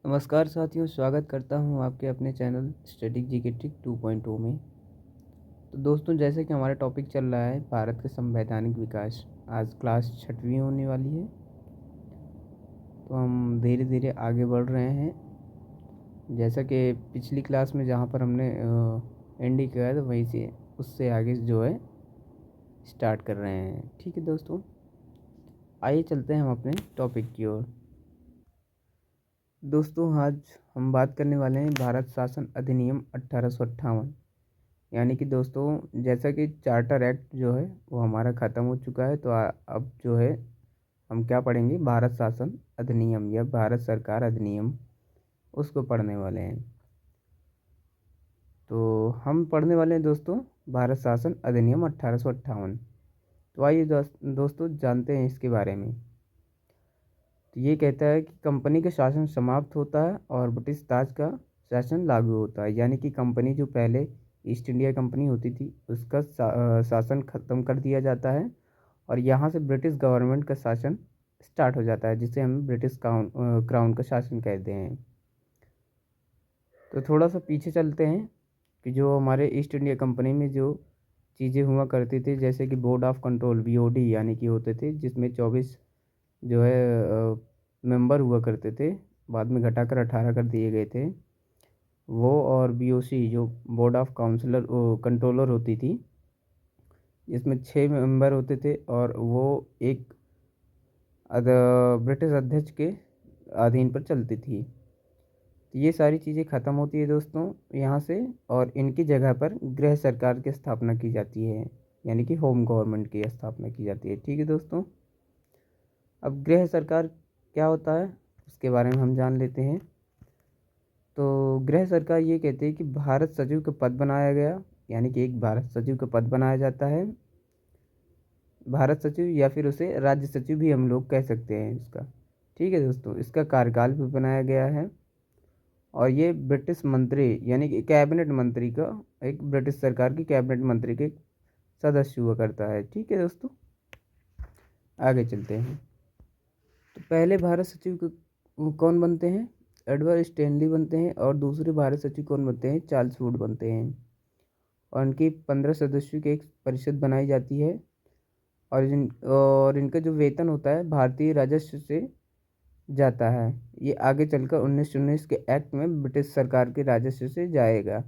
नमस्कार साथियों, स्वागत करता हूं आपके अपने चैनल स्टडी जीके ट्रिक 2.0 में। तो दोस्तों, जैसे कि हमारा टॉपिक चल रहा है भारत के संवैधानिक विकास। आज क्लास 6वीं होने वाली है, तो हम धीरे धीरे आगे बढ़ रहे हैं। जैसा कि पिछली क्लास में जहां पर हमने एंड किया था, वहीं से उससे आगे जो है स्टार्ट कर रहे हैं। ठीक है दोस्तों, आइए चलते हैं हम अपने टॉपिक की ओर। दोस्तों, आज हम बात करने वाले हैं भारत शासन अधिनियम 1858। यानी कि दोस्तों, जैसा कि चार्टर एक्ट जो है वो हमारा ख़त्म हो चुका है, तो अब जो है हम क्या पढ़ेंगे, भारत शासन अधिनियम या भारत सरकार अधिनियम, उसको पढ़ने वाले हैं। तो हम पढ़ने वाले हैं दोस्तों भारत शासन अधिनियम 1858। तो आइए दोस्तों जानते हैं इसके बारे में। तो ये कहता है कि कंपनी का शासन समाप्त होता है और ब्रिटिश ताज का शासन लागू होता है। यानी कि कंपनी जो पहले ईस्ट इंडिया कंपनी होती थी, उसका शासन ख़त्म कर दिया जाता है और यहाँ से ब्रिटिश गवर्नमेंट का शासन स्टार्ट हो जाता है, जिसे हम ब्रिटिश क्राउन का शासन कहते हैं। तो थोड़ा सा पीछे चलते हैं कि जो हमारे ईस्ट इंडिया कंपनी में जो चीज़ें हुआ करती थी, जैसे कि बोर्ड ऑफ कंट्रोल BOD यानी कि होते थे, जिसमें 24 जो है मेंबर हुआ करते थे, बाद में घटाकर 18 कर दिए गए थे वो। और BOC जो बोर्ड ऑफ काउंसलर कंट्रोलर होती थी, जिसमें 6 मेंबर होते थे और वो एक ब्रिटिश अध्यक्ष के अधीन पर चलती थी। तो ये सारी चीज़ें ख़त्म होती है दोस्तों यहाँ से, और इनकी जगह पर गृह सरकार की स्थापना की जाती है, यानी कि होम गवर्नमेंट की स्थापना की जाती है। ठीक है दोस्तों, अब गृह सरकार क्या होता है उसके बारे में हम जान लेते हैं। तो गृह सरकार ये कहती है कि भारत सचिव का पद बनाया गया, यानी कि एक भारत सचिव का पद बनाया जाता है। भारत सचिव या फिर उसे राज्य सचिव भी हम लोग कह सकते हैं इसका। ठीक है दोस्तों, इसका कार्यकाल भी बनाया गया है और ये ब्रिटिश मंत्री यानी कि कैबिनेट मंत्री का, एक ब्रिटिश सरकार की कैबिनेट मंत्री के सदस्य हुआ करता है। ठीक है दोस्तों, आगे चलते हैं। तो पहले भारत सचिव कौन बनते हैं, एडवर्ड स्टैनली बनते हैं, और दूसरे भारत सचिव कौन बनते हैं, चार्ल्स वुड बनते हैं। और इनकी 15 सदस्यों की एक परिषद बनाई जाती है और इनका जो वेतन होता है भारतीय राजस्व से जाता है। ये आगे चलकर 1919 के एक्ट में ब्रिटिश सरकार के राजस्व से जाएगा,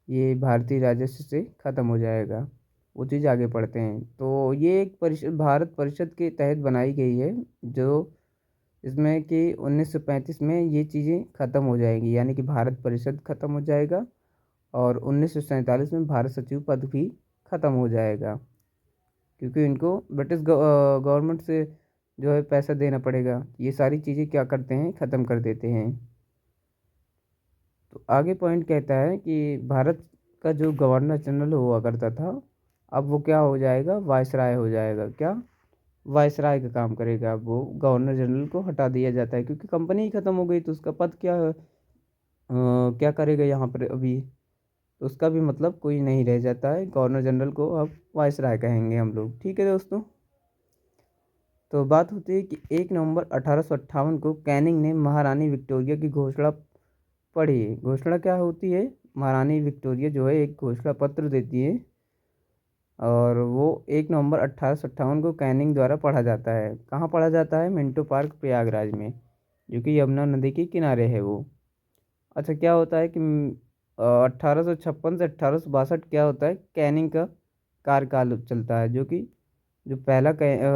ये भारतीय राजस्व से ख़त्म हो जाएगा। वो चीज़ आगे पढ़ते हैं। तो ये एक परिषद भारत परिषद के तहत बनाई गई है, जो इसमें कि 1935 में ये चीज़ें ख़त्म हो जाएंगी, यानी कि भारत परिषद ख़त्म हो जाएगा और 1947 में भारत सचिव पद भी ख़त्म हो जाएगा, क्योंकि इनको ब्रिटिश गवर्नमेंट से जो है पैसा देना पड़ेगा। ये सारी चीज़ें क्या करते हैं, ख़त्म कर देते हैं। तो आगे पॉइंट कहता है कि भारत का जो गवर्नर जनरल हुआ करता था, अब वो क्या हो जाएगा, वायसराय हो जाएगा। क्या, वायसराय का काम करेगा। अब वो गवर्नर जनरल को हटा दिया जाता है, क्योंकि कंपनी ही ख़त्म हो गई, तो उसका पद क्या करेगा यहाँ पर अभी। तो उसका भी मतलब कोई नहीं रह जाता है, गवर्नर जनरल को अब वायसराय कहेंगे हम लोग। ठीक है दोस्तों, तो बात होती है कि 1 नवंबर 1858 को कैनिंग ने महारानी विक्टोरिया की घोषणा पढ़ी। घोषणा क्या होती है, महारानी विक्टोरिया जो है एक घोषणा पत्र देती है और वो 1 नवंबर 1858 को कैनिंग द्वारा पढ़ा जाता है। कहाँ पढ़ा जाता है, मिंटो पार्क प्रयागराज में, जो कि यमुना नदी के किनारे है वो। अच्छा, क्या होता है कि 1856 से 1862 क्या होता है, कैनिंग का कार्यकाल चलता है, जो कि जो पहला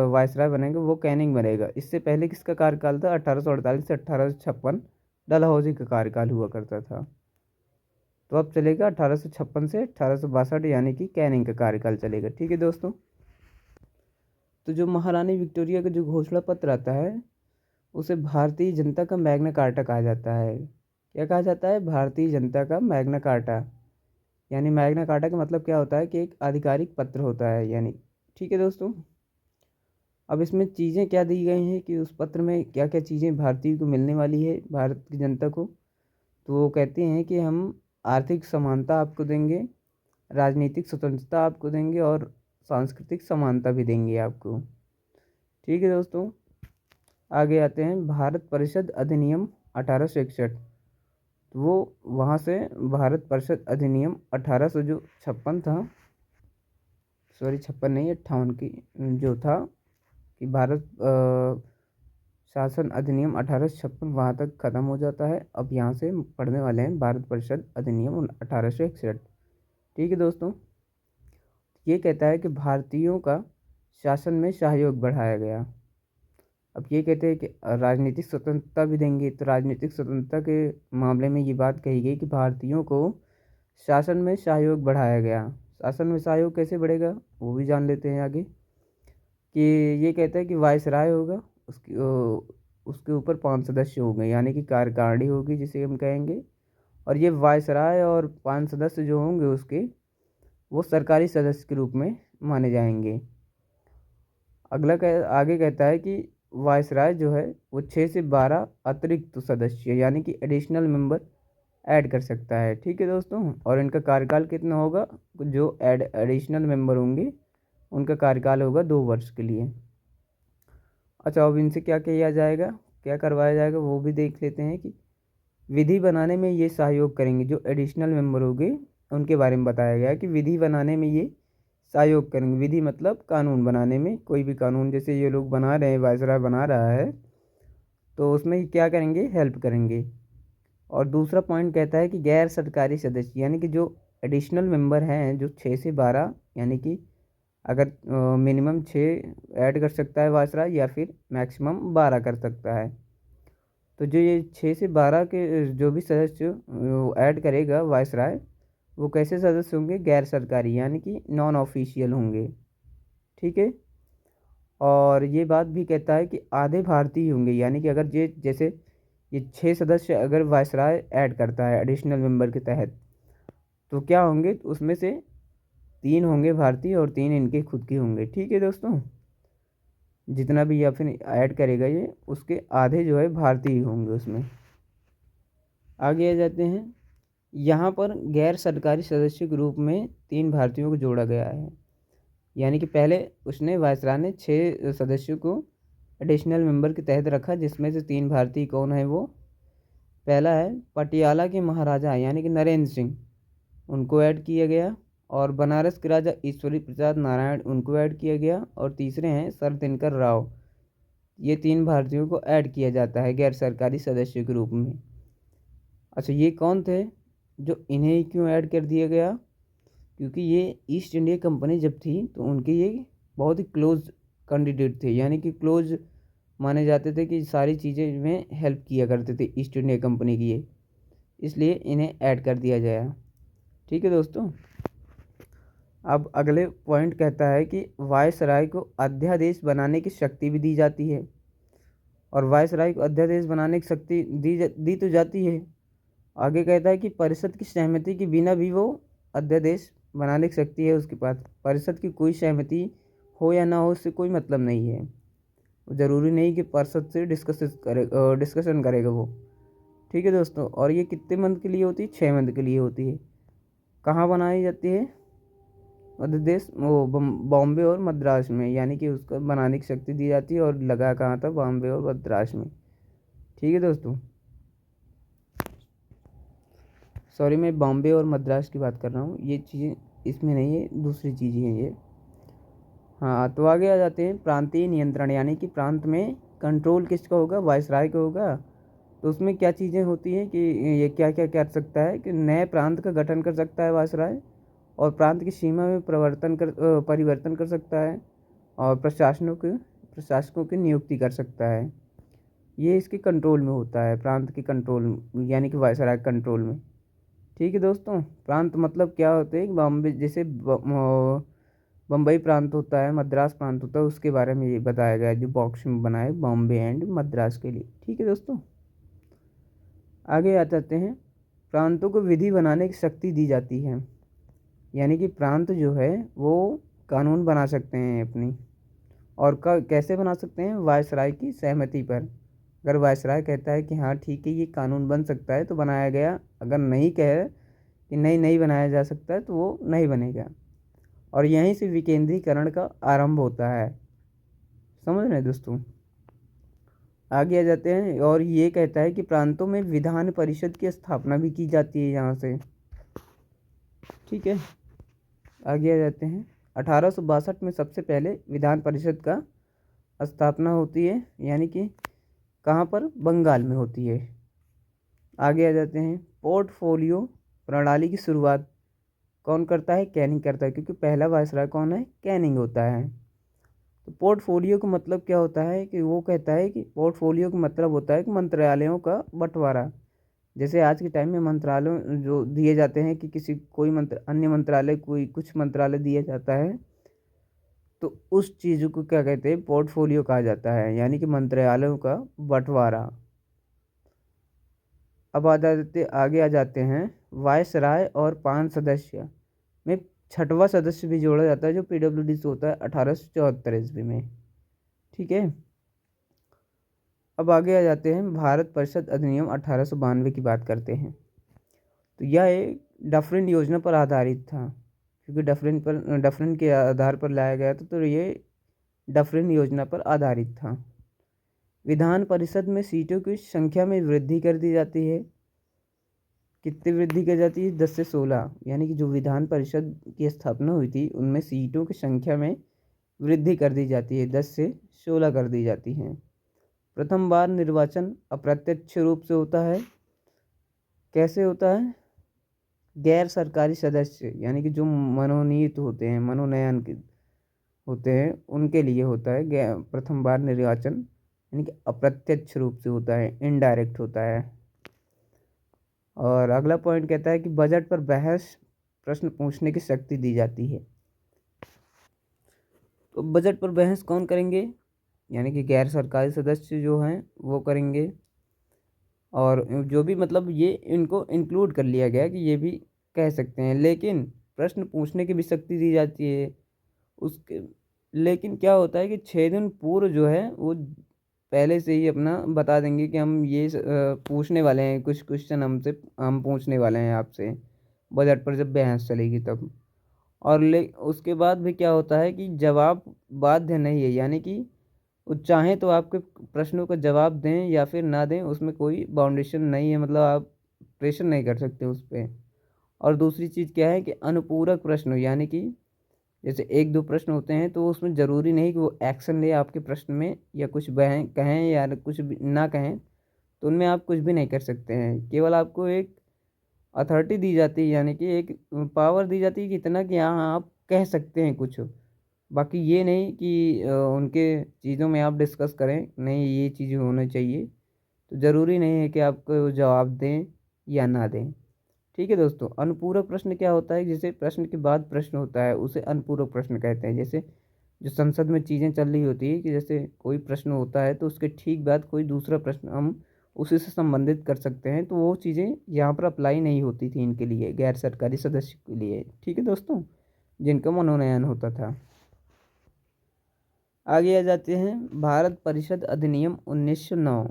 वायसराय बनेगा वो कैनिंग बनेगा। इससे पहले किसका कार्यकाल था, 1848 से 1856 डलहौजी का कार्यकाल हुआ करता था। तो अब चलेगा 1856 से 1862, यानी कि कैनिंग का कार्यकाल चलेगा। ठीक है दोस्तों, तो जो महारानी विक्टोरिया का जो घोषणा पत्र आता है, उसे भारतीय जनता का मैग्ना कार्टा कहा जाता है। क्या कहा जाता है, भारतीय जनता का मैग्ना कार्टा। यानी मैग्ना कार्टा का मतलब क्या होता है कि एक आधिकारिक पत्र होता है, यानी। ठीक है दोस्तों, अब इसमें चीज़ें क्या दी गई हैं कि उस पत्र में क्या क्या चीज़ें भारतीय को मिलने वाली है, भारत की जनता को। तो वो कहते हैं कि हम आर्थिक समानता आपको देंगे, राजनीतिक स्वतंत्रता आपको देंगे और सांस्कृतिक समानता भी देंगे आपको। ठीक है दोस्तों, आगे आते हैं भारत परिषद अधिनियम 1861। तो वो वहाँ से भारत परिषद अधिनियम 1800 जो 56 था, सॉरी 56 नहीं 58 की जो था, कि भारत शासन अधिनियम 1856 वहाँ तक ख़त्म हो जाता है। अब यहाँ से पढ़ने वाले हैं भारत परिषद अधिनियम 1861। ठीक है दोस्तों, ये कहता है कि भारतीयों का शासन में सहयोग बढ़ाया गया। अब ये कहते हैं कि राजनीतिक स्वतंत्रता भी देंगे, तो राजनीतिक स्वतंत्रता के मामले में ये बात कही गई कि भारतीयों को शासन में सहयोग बढ़ाया गया। शासन में सहयोग कैसे बढ़ेगा वो भी जान लेते हैं आगे। कि ये कहता है कि वायसराय होगा, उसके ऊपर 5 सदस्य होंगे, यानी कि कार्यकारिणी होगी जिसे हम कहेंगे। और ये वायसराय और 5 सदस्य जो होंगे उसके, वो सरकारी सदस्य के रूप में माने जाएंगे। आगे कहता है कि वायसराय जो है वो 6 से 12 अतिरिक्त सदस्य यानी कि एडिशनल मेंबर ऐड कर सकता है। ठीक है दोस्तों, और इनका कार्यकाल कितना होगा, जो एडिशनल मेंबर होंगे उनका कार्यकाल होगा 2 वर्ष के लिए। अच्छा, अब इनसे क्या किया जाएगा, क्या करवाया जाएगा वो भी देख लेते हैं। कि विधि बनाने में ये सहयोग करेंगे, जो एडिशनल मेंबर होंगे उनके बारे में बताया गया है कि विधि बनाने में ये सहयोग करेंगे। विधि मतलब कानून बनाने में, कोई भी कानून जैसे ये लोग बना रहे हैं, वायसराय बना रहा है, तो उसमें क्या करेंगे, हेल्प करेंगे। और दूसरा पॉइंट कहता है कि गैर सरकारी सदस्य यानी कि जो एडिशनल मेंबर हैं, जो 6 से 12 यानी कि अगर मिनिमम 6 ऐड कर सकता है वायसराय या फिर मैक्सिमम 12 कर सकता है। तो जो ये 6 से 12 के जो भी सदस्य ऐड करेगा वायसराय, वो कैसे सदस्य होंगे, गैर सरकारी यानी कि नॉन ऑफिशियल होंगे। ठीक है, और ये बात भी कहता है कि आधे भारतीय होंगे, यानी कि अगर ये जैसे ये 6 सदस्य अगर वायसराय ऐड करता है एडिशनल मेंबर के तहत, तो क्या होंगे, उसमें से 3 होंगे भारतीय और 3 इनके खुद के होंगे। ठीक है दोस्तों, जितना भी या फिर ऐड करेगा ये, उसके आधे जो है भारतीय होंगे उसमें। आगे आ जाते हैं, यहाँ पर गैर सरकारी सदस्य के रूप में 3 भारतीयों को जोड़ा गया है। यानी कि पहले उसने वायसराय ने 6 सदस्यों को एडिशनल मेंबर के तहत रखा, जिसमें से 3 भारतीय कौन है वो, पहला है पटियाला के महाराजा यानी कि नरेंद्र सिंह, उनको ऐड किया गया। और बनारस के राजा ईश्वरी प्रसाद नारायण, उनको ऐड किया गया। और तीसरे हैं सर दिनकर राव। ये 3 भारतीयों को ऐड किया जाता है गैर सरकारी सदस्यों के रूप में। अच्छा, ये कौन थे जो इन्हें क्यों ऐड कर दिया गया, क्योंकि ये ईस्ट इंडिया कंपनी जब थी तो उनके ये बहुत ही क्लोज कैंडिडेट थे, यानी कि क्लोज माने जाते थे कि सारी चीज़ें में हेल्प किया करते थे ईस्ट इंडिया कंपनी की, ये इसलिए इन्हें ऐड कर दिया गया। ठीक है दोस्तों, अब अगले पॉइंट कहता है कि वायसराय को अध्यादेश बनाने की शक्ति भी दी जाती है। और वायसराय को अध्यादेश बनाने की शक्ति दी तो जाती है। आगे कहता है कि परिषद की सहमति के बिना भी वो अध्यादेश बनाने की शक्ति है उसके पास। परिषद की कोई सहमति हो या ना हो, उससे कोई मतलब नहीं है। ज़रूरी नहीं कि परिषद से डिस्कशन करेगा वो। ठीक है दोस्तों, और ये कितने मंथ के लिए होती है, 6 मंथ के लिए होती है। कहाँ बनाई जाती है, मध्य प्रदेश, वो बॉम्बे और मद्रास में, यानी कि उसको बनाने की शक्ति दी जाती है। और लगा कहाँ था, बॉम्बे और मद्रास में। ठीक है दोस्तों, सॉरी मैं बॉम्बे और मद्रास की बात कर रहा हूँ, ये चीज़ें इसमें नहीं है, दूसरी चीज़ें हैं ये। हाँ, तो आगे आ जाते हैं प्रांतीय नियंत्रण, यानी कि प्रांत में कंट्रोल किसका होगा, वायसराय का होगा। तो उसमें क्या चीज़ें होती हैं कि ये क्या क्या कर सकता है, कि नए प्रांत का गठन कर सकता है वायसराय, और प्रांत की सीमा में परिवर्तन कर सकता है, और प्रशासकों की नियुक्ति कर सकता है। ये इसके कंट्रोल में होता है, प्रांत के कंट्रोल यानी कि वायसराय कंट्रोल में। ठीक है दोस्तों, प्रांत मतलब क्या होते हैं, बॉम्बे जैसे बम्बई प्रांत होता है, मद्रास प्रांत होता है, उसके बारे में ये बताया गया है जो बॉक्स में बनाए बॉम्बे एंड मद्रास के लिए। ठीक है दोस्तों, आगे आ जाते हैं, प्रांतों को विधि बनाने की शक्ति दी जाती है। यानी कि प्रांत जो है वो कानून बना सकते हैं अपनी, और कैसे बना सकते हैं, वायसराय की सहमति पर। अगर वायसराय कहता है कि हाँ ठीक है ये कानून बन सकता है तो बनाया गया, अगर नहीं कहे कि नहीं नहीं बनाया जा सकता है तो वो नहीं बनेगा। और यहीं से विकेंद्रीकरण का आरंभ होता है। समझ रहे हैं दोस्तों। आगे आ जाते हैं और ये कहता है कि प्रांतों में विधान परिषद की स्थापना भी की जाती है यहाँ से। ठीक है, आगे आ जाते हैं। 1862 में सबसे पहले विधान परिषद का स्थापना होती है, यानी कि कहाँ पर, बंगाल में होती है। आगे आ जाते हैं। पोर्टफोलियो प्रणाली की शुरुआत कौन करता है, कैनिंग करता है, क्योंकि पहला वायसराय कौन है, कैनिंग होता है। तो पोर्टफोलियो का मतलब क्या होता है कि वो कहता है कि पोर्टफोलियो का मतलब होता है कि मंत्रालयों का बंटवारा। जैसे आज के टाइम में मंत्रालय जो दिए जाते हैं कि किसी कोई अन्य मंत्रालय कोई कुछ मंत्रालय दिया जाता है, तो उस चीज़ को क्या कहते हैं, पोर्टफोलियो कहा जाता है, यानी कि मंत्रालयों का बंटवारा। अब आगे आ जाते हैं। वायसराय और 5 सदस्य में छठवां सदस्य भी जोड़ा जाता है, जो PWD से होता है 1874 ईस्वी में। ठीक है, अब आगे आ जाते हैं। भारत परिषद अधिनियम 1892 की बात करते हैं। तो यह एक डफरिन योजना पर आधारित था, क्योंकि डफरिन के आधार पर लाया गया था, तो ये डफरिन योजना पर आधारित था। विधान परिषद में सीटों की संख्या में वृद्धि कर दी जाती है। कितनी वृद्धि की जाती है, 10 से 16, यानी कि जो विधान परिषद की स्थापना हुई थी उनमें सीटों की संख्या में वृद्धि कर दी जाती है, 10 से 16 कर दी जाती हैं। प्रथम बार निर्वाचन अप्रत्यक्ष रूप से होता है। कैसे होता है, गैर सरकारी सदस्य यानी कि जो मनोनीत होते हैं, मनोनयन के होते हैं, उनके लिए होता है प्रथम बार निर्वाचन, यानी कि अप्रत्यक्ष रूप से होता है, इनडायरेक्ट होता है। और अगला पॉइंट कहता है कि बजट पर बहस प्रश्न पूछने की शक्ति दी जाती है। तो बजट पर बहस कौन करेंगे, यानी कि गैर सरकारी सदस्य जो हैं वो करेंगे। और जो भी मतलब ये इनको इंक्लूड कर लिया गया कि ये भी कह सकते हैं, लेकिन प्रश्न पूछने की भी शक्ति दी जाती है उसके। लेकिन क्या होता है कि 6 दिन पूर्व जो है वो पहले से ही अपना बता देंगे कि हम ये पूछने वाले हैं, कुछ क्वेश्चन हम पूछने वाले हैं आपसे, बजट पर जब बहस चलेगी तब। और उसके बाद भी क्या होता है कि जवाब बाध्य नहीं है, यानी कि वो चाहें तो आपके प्रश्नों का जवाब दें या फिर ना दें, उसमें कोई बाउंडेशन नहीं है, मतलब आप प्रेशर नहीं कर सकते उस पर। और दूसरी चीज़ क्या है कि अनुपूरक प्रश्न, यानी कि जैसे 1-2 प्रश्न होते हैं तो उसमें ज़रूरी नहीं कि वो एक्शन ले आपके प्रश्न में, या कुछ बहें कहें या कुछ भी ना कहें, तो उनमें आप कुछ भी नहीं कर सकते हैं। केवल आपको एक अथॉरिटी दी जाती है, यानी कि एक पावर दी जाती है कि इतना कि हाँ आप कह सकते हैं कुछ। बाकी ये नहीं कि उनके चीज़ों में आप डिस्कस करें, नहीं ये चीज़ें होनी चाहिए, तो ज़रूरी नहीं है कि आपको जवाब दें या ना दें। ठीक है दोस्तों, अनुपूरक प्रश्न क्या होता है, जैसे प्रश्न के बाद प्रश्न होता है उसे अनुपूरक प्रश्न कहते हैं। जैसे जो संसद में चीज़ें चल रही होती है कि जैसे कोई प्रश्न होता है तो उसके ठीक बाद कोई दूसरा प्रश्न हम उसी से संबंधित कर सकते हैं, तो वो चीज़ें यहाँ पर अप्लाई नहीं होती थी इनके लिए, गैर सरकारी सदस्य के लिए। ठीक है दोस्तों, जिनका मनोनयन होता था। आगे आ जाते हैं। भारत परिषद अधिनियम 1909,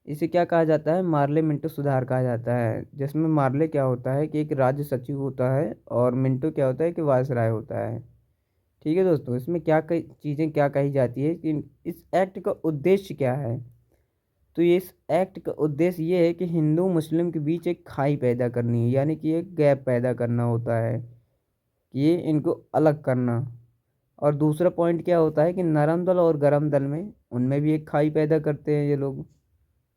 इसे क्या कहा जाता है, मार्ले मिंटो सुधार कहा जाता है। जिसमें मार्ले क्या होता है कि एक राज्य सचिव होता है, और मिंटो क्या होता है कि वायसराय होता है। ठीक है दोस्तों, इसमें क्या कई चीज़ें क्या कही जाती है कि इस एक्ट का उद्देश्य क्या है। तो ये इस एक्ट का उद्देश्य ये है कि हिंदू मुस्लिम के बीच एक खाई पैदा करनी है, यानी कि एक गैप पैदा करना होता है, कि ये इनको अलग करना। और दूसरा पॉइंट क्या होता है कि नरम दल और गरम दल में उनमें भी एक खाई पैदा करते हैं ये लोग,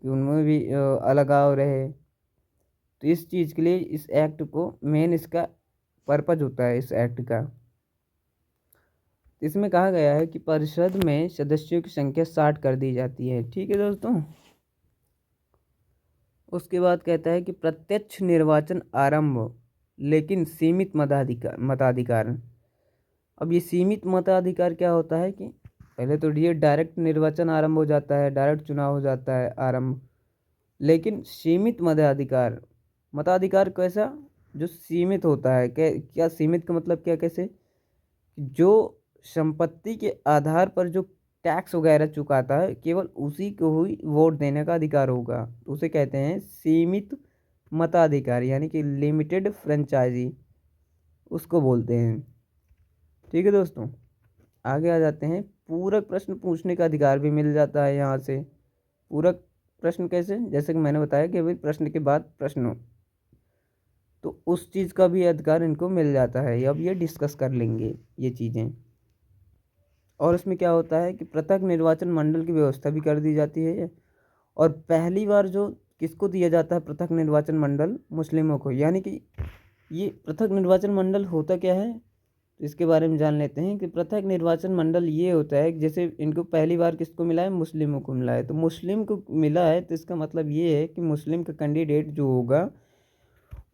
कि उनमें भी अलगाव रहे। तो इस चीज़ के लिए इस एक्ट को मेन इसका पर्पज होता है इस एक्ट का। इसमें कहा गया है कि परिषद में सदस्यों की संख्या 60 कर दी जाती है। ठीक है दोस्तों, उसके बाद कहता है कि प्रत्यक्ष निर्वाचन आरंभ, लेकिन सीमित मताधिकार। अब ये सीमित मताधिकार क्या होता है कि पहले तो ये डायरेक्ट निर्वाचन आरंभ हो जाता है, डायरेक्ट चुनाव हो जाता है आरंभ, लेकिन सीमित मताधिकार, मताधिकार कैसा, जो सीमित होता है। क्या सीमित का मतलब क्या, कैसे, जो संपत्ति के आधार पर जो टैक्स वगैरह चुकाता है केवल उसी को ही वोट देने का अधिकार होगा, तो उसे कहते हैं सीमित मताधिकार, यानी कि लिमिटेड फ्रेंचाइजी उसको बोलते हैं। ठीक है दोस्तों, आगे आ जाते हैं। पूरक प्रश्न पूछने का अधिकार भी मिल जाता है यहाँ से। पूरक प्रश्न कैसे, जैसे कि मैंने बताया कि भाई प्रश्न के बाद प्रश्न हो, तो उस चीज़ का भी अधिकार इनको मिल जाता है। अब ये डिस्कस कर लेंगे ये चीज़ें। और इसमें क्या होता है कि पृथक निर्वाचन मंडल की व्यवस्था भी कर दी जाती है। और पहली बार जो किसको दिया जाता है पृथक निर्वाचन मंडल, मुस्लिमों को। यानी कि ये पृथक निर्वाचन मंडल होता क्या है, तो इसके बारे में जान लेते हैं कि पृथक निर्वाचन मंडल ये होता है कि जैसे इनको पहली बार किसको मिला है, मुस्लिमों को मिला है। तो मुस्लिम को मिला है तो इसका मतलब ये है कि मुस्लिम का कैंडिडेट जो होगा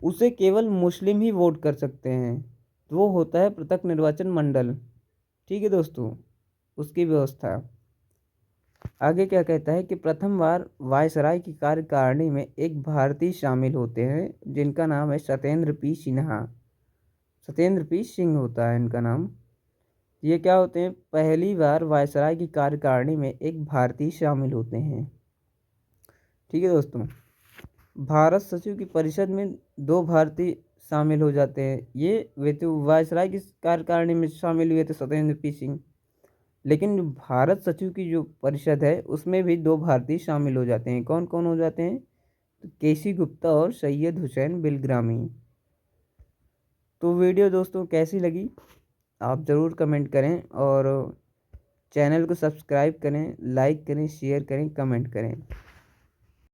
उसे केवल मुस्लिम ही वोट कर सकते हैं, तो वो होता है पृथक निर्वाचन मंडल। ठीक है दोस्तों, उसकी व्यवस्था। आगे क्या कहता है कि प्रथम बार वायसराय की कार्यकारिणी में एक भारतीय शामिल होते हैं जिनका नाम है सत्येंद्र पी सिन्हा। सत्येंद्र पी सिंह होता है इनका नाम। ये क्या होते हैं, पहली बार वायसराय की कार्यकारिणी में एक भारतीय शामिल होते हैं। ठीक है दोस्तों, भारत सचिव की परिषद में दो भारतीय शामिल हो जाते हैं। ये वे तो वायसराय की कार्यकारिणी में शामिल हुए थे सत्येंद्र पी सिंह, लेकिन भारत सचिव की जो परिषद है उसमें भी दो भारतीय शामिल हो जाते हैं। कौन कौन हो जाते हैं, तो केसी गुप्ता और सैयद हुसैन बिलग्रामी। तो वीडियो दोस्तों कैसी लगी आप ज़रूर कमेंट करें, और चैनल को सब्सक्राइब करें, लाइक करें, शेयर करें, कमेंट करें।